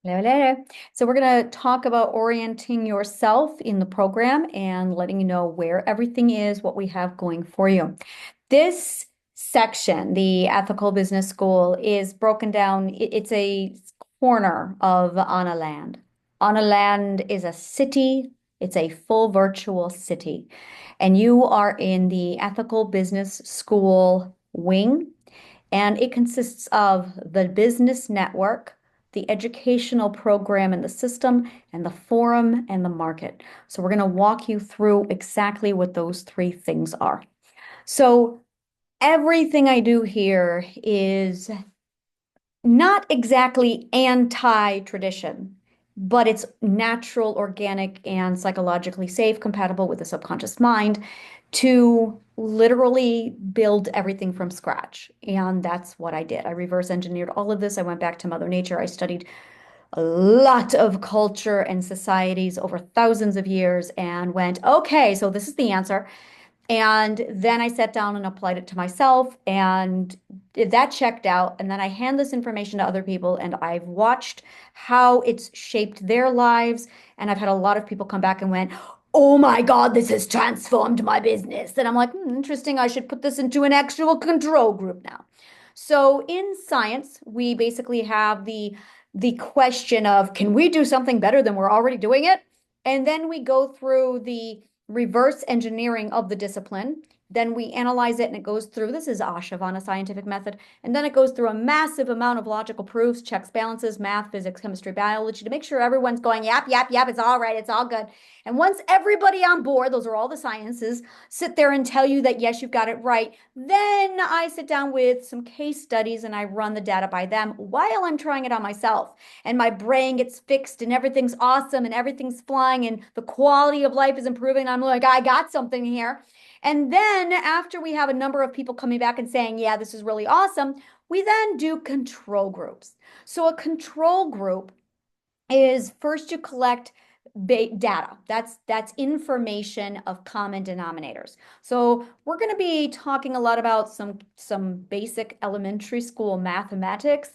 Hello, hello. So we're going to talk about orienting yourself in the program and letting you know where everything is, what we have going for you. This section, the Ethical Business School, is broken down. It's a corner of Anna Land. Anna Land is a city. It's a full virtual city. And you are in the Ethical Business School wing, and it consists of the business network, the educational program and the system, and the forum and the market. So we're going to walk you through exactly what those three things are. So everything I do here is not exactly anti-tradition, but it's natural, organic, and psychologically safe, compatible with the subconscious mind to literally build everything from scratch. And that's what I did. I reverse engineered all of this. I went back to Mother Nature. I studied a lot of culture and societies over thousands of years and went, okay, so this is the answer. And then I sat down and applied it to myself, and that checked out. And then I hand this information to other people, and I've watched how it's shaped their lives. And I've had a lot of people come back and went, oh my God, this has transformed my business. And I'm like, interesting. I should put this into an actual control group now. So in science, we basically have the question of, can we do something better than we're already doing it? And then we go through the reverse engineering of the discipline. Then we analyze it and it goes through, this is Ashavana scientific method, and then it goes through a massive amount of logical proofs, checks, balances, math, physics, chemistry, biology to make sure everyone's going, yep, yep, yep, it's all right, it's all good. And once everybody on board, those are all the sciences, sit there and tell you that, yes, you've got it right, then I sit down with some case studies and I run the data by them while I'm trying it on myself. And my brain gets fixed and everything's awesome and everything's flying and the quality of life is improving. And I'm like, I got something here. And then after we have a number of people coming back and saying, yeah, this is really awesome, we then do control groups. So a control group is first you collect data. That's information of common denominators. So we're going to be talking a lot about some basic elementary school mathematics.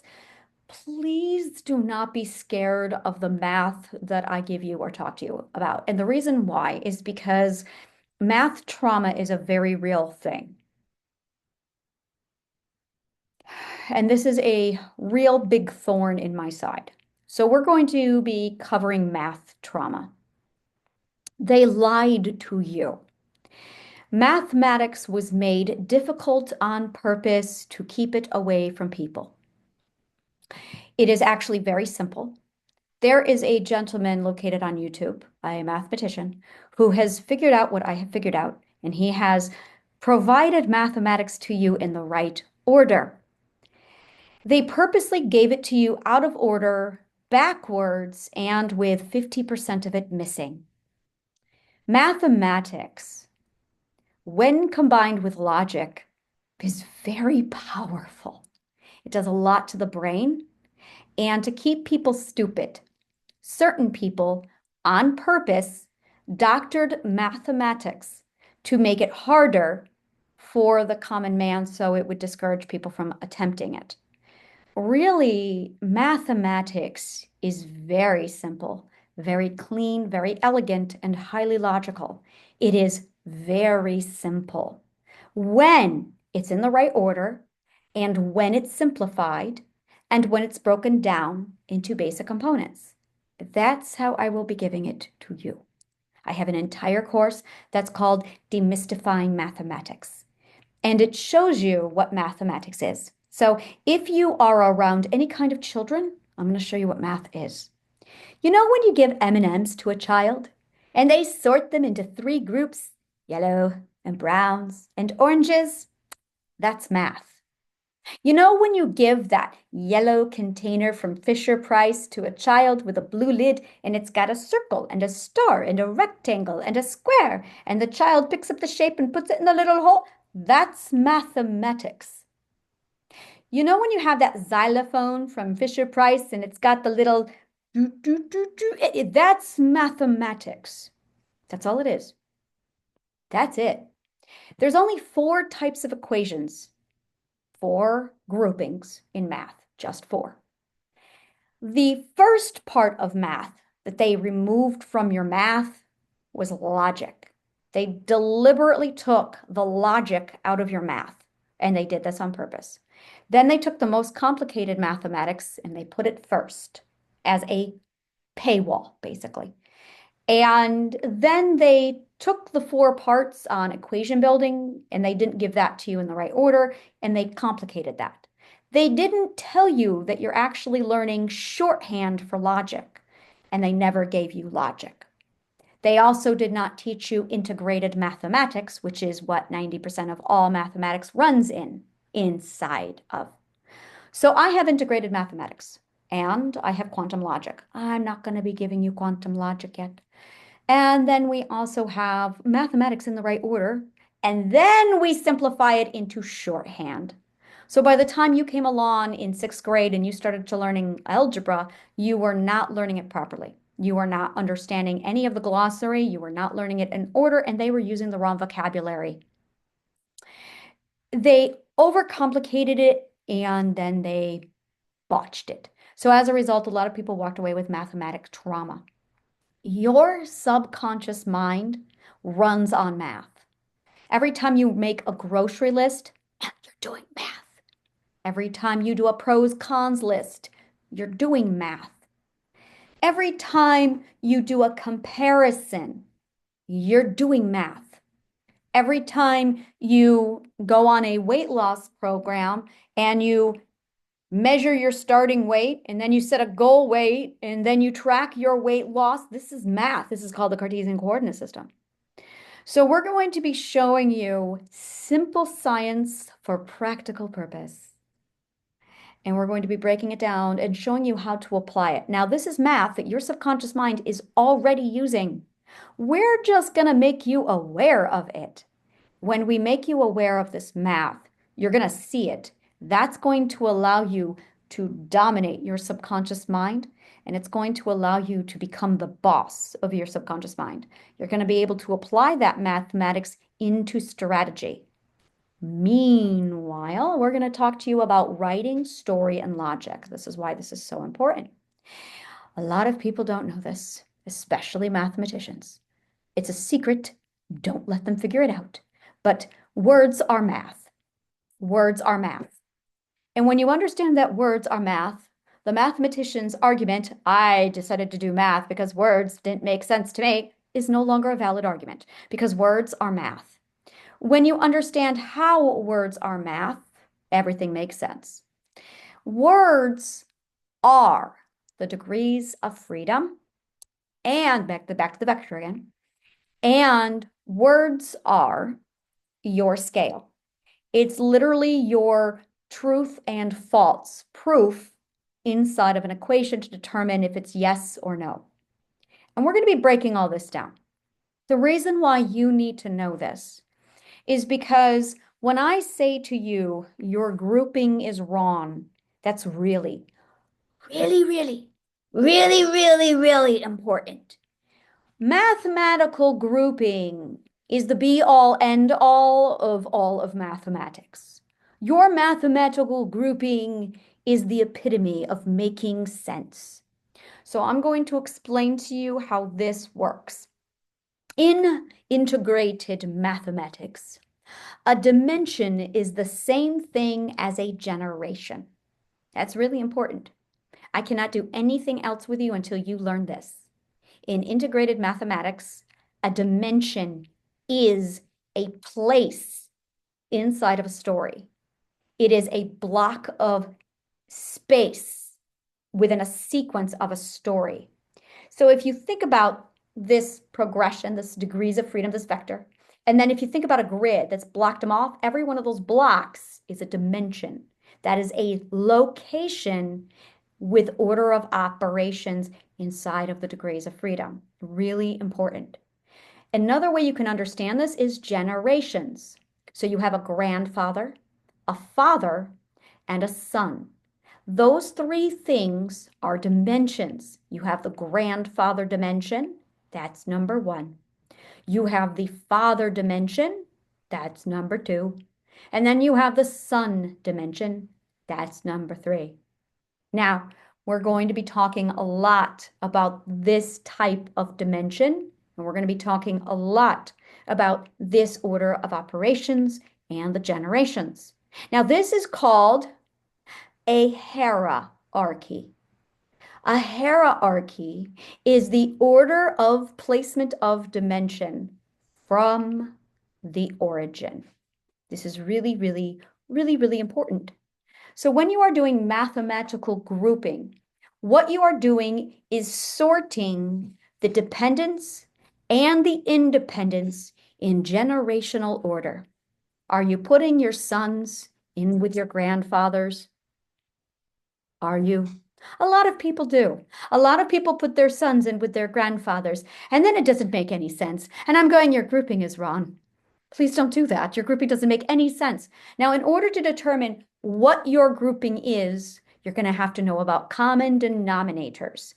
Please do not be scared of the math that I give you or talk to you about. And the reason why is because math trauma is a very real thing. And this is a real big thorn in my side. So we're going to be covering math trauma. They lied to you. Mathematics was made difficult on purpose to keep it away from people. It is actually very simple. There is a gentleman located on YouTube, a mathematician, who has figured out what I have figured out, and he has provided mathematics to you in the right order. They purposely gave it to you out of order, backwards, and with 50% of it missing. Mathematics, when combined with logic, is very powerful. It does a lot to the brain and to keep people stupid. Certain people, on purpose, doctored mathematics to make it harder for the common man so it would discourage people from attempting it. Really, mathematics is very simple, very clean, very elegant, and highly logical. It is very simple when it's in the right order and when it's simplified and when it's broken down into basic components. That's how I will be giving it to you. I have an entire course that's called Demystifying Mathematics, and it shows you what mathematics is. So if you are around any kind of children, I'm going to show you what math is. You know when you give M&Ms to a child and they sort them into three groups, yellow and browns and oranges? That's math. You know when you give that yellow container from Fisher-Price to a child with a blue lid and it's got a circle and a star and a rectangle and a square and the child picks up the shape and puts it in the little hole? That's mathematics. You know when you have that xylophone from Fisher-Price and it's got the little do do do do, that's mathematics. That's all it is. That's it. There's only four types of equations, four groupings in math, just four. The first part of math that they removed from your math was logic. They deliberately took the logic out of your math, and they did this on purpose. Then they took the most complicated mathematics and they put it first as a paywall, basically. And then they took the four parts on equation building and they didn't give that to you in the right order and they complicated that. They didn't tell you that you're actually learning shorthand for logic and they never gave you logic. They also did not teach you integrated mathematics, which is what 90% of all mathematics runs inside of. So I have integrated mathematics and I have quantum logic. I'm not going to be giving you quantum logic yet. And then we also have mathematics in the right order. And then we simplify it into shorthand. So by the time you came along in sixth grade and you started to learning algebra, you were not learning it properly. You were not understanding any of the glossary. You were not learning it in order, and they were using the wrong vocabulary. They overcomplicated it and then they botched it. So as a result, a lot of people walked away with mathematic trauma. Your subconscious mind runs on math. Every time you make a grocery list, you're doing math. Every time you do a pros cons list, you're doing math. Every time you do a comparison, you're doing math. Every time you go on a weight loss program and you measure your starting weight and then you set a goal weight and then you track your weight loss. This is math. This is called the Cartesian coordinate system. So we're going to be showing you simple science for practical purpose. And we're going to be breaking it down and showing you how to apply it. Now, this is math that your subconscious mind is already using. We're just going to make you aware of it. When we make you aware of this math, you're going to see it. That's going to allow you to dominate your subconscious mind, and it's going to allow you to become the boss of your subconscious mind. You're going to be able to apply that mathematics into strategy. Meanwhile, we're going to talk to you about writing, story, and logic. This is why this is so important. A lot of people don't know this, especially mathematicians. It's a secret. Don't let them figure it out. But words are math. Words are math. And when you understand that words are math, the mathematician's argument, I decided to do math because words didn't make sense to me, is no longer a valid argument because words are math. When you understand how words are math, everything makes sense. Words are the degrees of freedom, and back to the vector again, and words are your scale. It's literally your truth and false proof inside of an equation to determine if it's yes or no. And we're going to be breaking all this down. The reason why you need to know this is because when I say to you, your grouping is wrong, that's really, really, really, really, really, really important. Mathematical grouping is the be-all, end-all of mathematics. Your mathematical grouping is the epitome of making sense. So I'm going to explain to you how this works. In integrated mathematics, a dimension is the same thing as a generation. That's really important. I cannot do anything else with you until you learn this. In integrated mathematics, a dimension is a place inside of a story. It is a block of space within a sequence of a story. So if you think about this progression, this degrees of freedom, this vector, and then if you think about a grid that's blocked them off, every one of those blocks is a dimension. That is a location with order of operations inside of the degrees of freedom. Really important. Another way you can understand this is generations. So you have a grandfather, a father, and a son. Those three things are dimensions. You have the grandfather dimension, that's number one. You have the father dimension, that's number two. And then you have the son dimension, that's number three. Now, we're going to be talking a lot about this type of dimension, and we're going to be talking a lot about this order of operations and the generations. Now, this is called a hierarchy. A hierarchy is the order of placement of dimension from the origin. This is really, really, really, really important. So when you are doing mathematical grouping, what you are doing is sorting the dependence and the independence in generational order. Are you putting your sons in with your grandfathers? Are you? A lot of people do. A lot of people put their sons in with their grandfathers, and then it doesn't make any sense. And I'm going, your grouping is wrong. Please don't do that. Your grouping doesn't make any sense. Now, in order to determine what your grouping is, you're going to have to know about common denominators.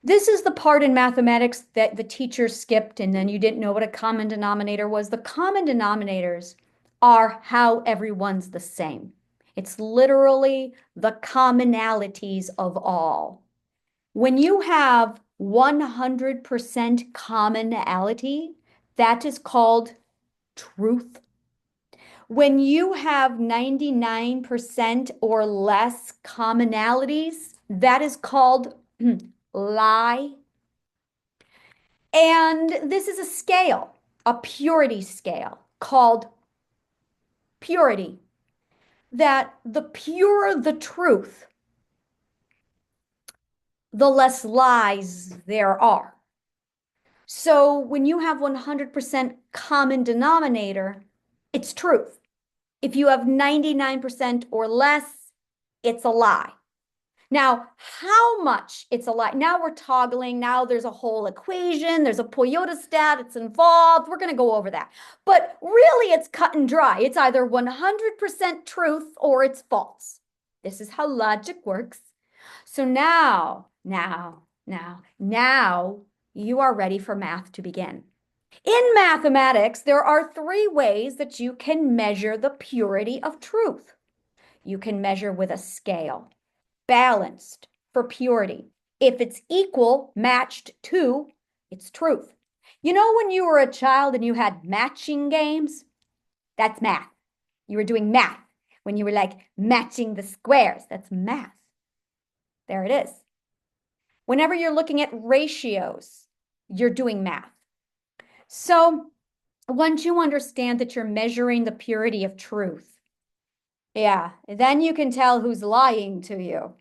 This is the part in mathematics that the teacher skipped, and then you didn't know what a common denominator was. The common denominators are how everyone's the same. It's literally the commonalities of all. When you have 100% commonality, that is called truth. When you have 99% or less commonalities, that is called lie. And this is a scale, a purity scale called purity, that the purer the truth, the less lies there are. So when you have 100% common denominator, it's truth. If you have 99% or less, it's a lie. Now, how much it's a lie? Now we're toggling. Now there's a whole equation. There's a poiodostat. It's involved. We're going to go over that. But really, it's cut and dry. It's either 100% truth or it's false. This is how logic works. So now you are ready for math to begin. In mathematics, there are three ways that you can measure the purity of truth. You can measure with a scale, balanced for purity. If it's equal, matched to, it's truth. You know, when you were a child and you had matching games, that's math. You were doing math. When you were like matching the squares, that's math. There it is. Whenever you're looking at ratios, you're doing math. So once you understand that you're measuring the purity of truth, yeah, then you can tell who's lying to you.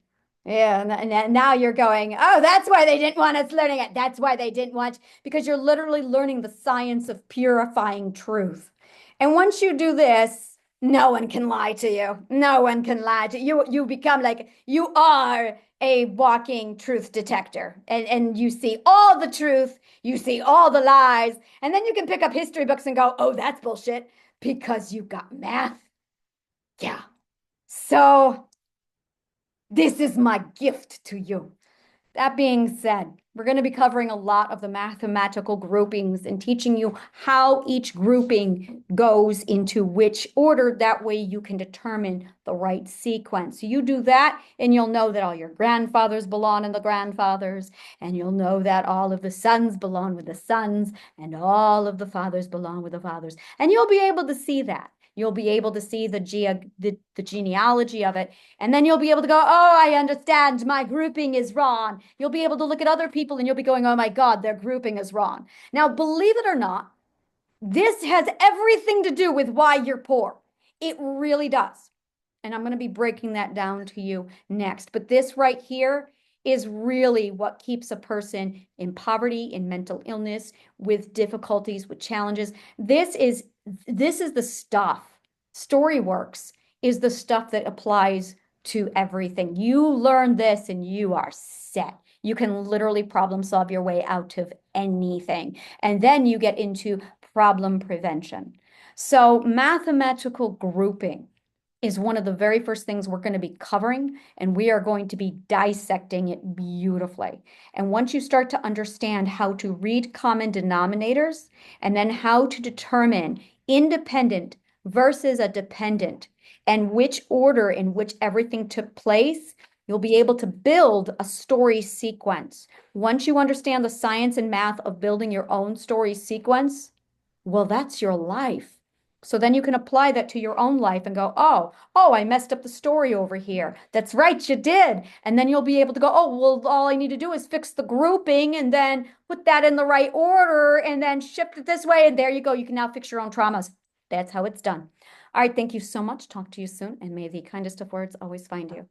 Yeah, and now you're going, oh, that's why they didn't want us learning it. That's why they didn't want, because you're literally learning the science of purifying truth. And once you do this, no one can lie to you. No one can lie to you. You become like, you are a walking truth detector. And you see all the truth, you see all the lies, and then you can pick up history books and go, oh, that's bullshit, because you got math. Yeah. So this is my gift to you. That being said, we're going to be covering a lot of the mathematical groupings and teaching you how each grouping goes into which order. That way you can determine the right sequence. So you do that and you'll know that all your grandfathers belong in the grandfathers, and you'll know that all of the sons belong with the sons, and all of the fathers belong with the fathers. And you'll be able to see that. You'll be able to see the genealogy of it. And then you'll be able to go, oh, I understand, my grouping is wrong. You'll be able to look at other people and you'll be going, oh my God, their grouping is wrong. Now, believe it or not, this has everything to do with why you're poor. It really does. And I'm going to be breaking that down to you next. But this right here is really what keeps a person in poverty, in mental illness, with difficulties, with challenges. This is the stuff. StoryWorks is the stuff that applies to everything. You learn this and you are set. You can literally problem solve your way out of anything. And then you get into problem prevention. So mathematical grouping is one of the very first things we're going to be covering, and we are going to be dissecting it beautifully. And once you start to understand how to read common denominators and then how to determine independent versus a dependent and which order in which everything took place, You'll be able to build a story sequence. Once you understand the science and math of building your own story sequence, well, that's your life. So then you can apply that to your own life and go, oh, I messed up the story over here. That's right, you did. And then you'll be able to go, oh, well, all I need to do is fix the grouping and then put that in the right order and then shift it this way. And there you go. You can now fix your own traumas. That's how it's done. All right. Thank you so much. Talk to you soon. And may the kindest of words always find you.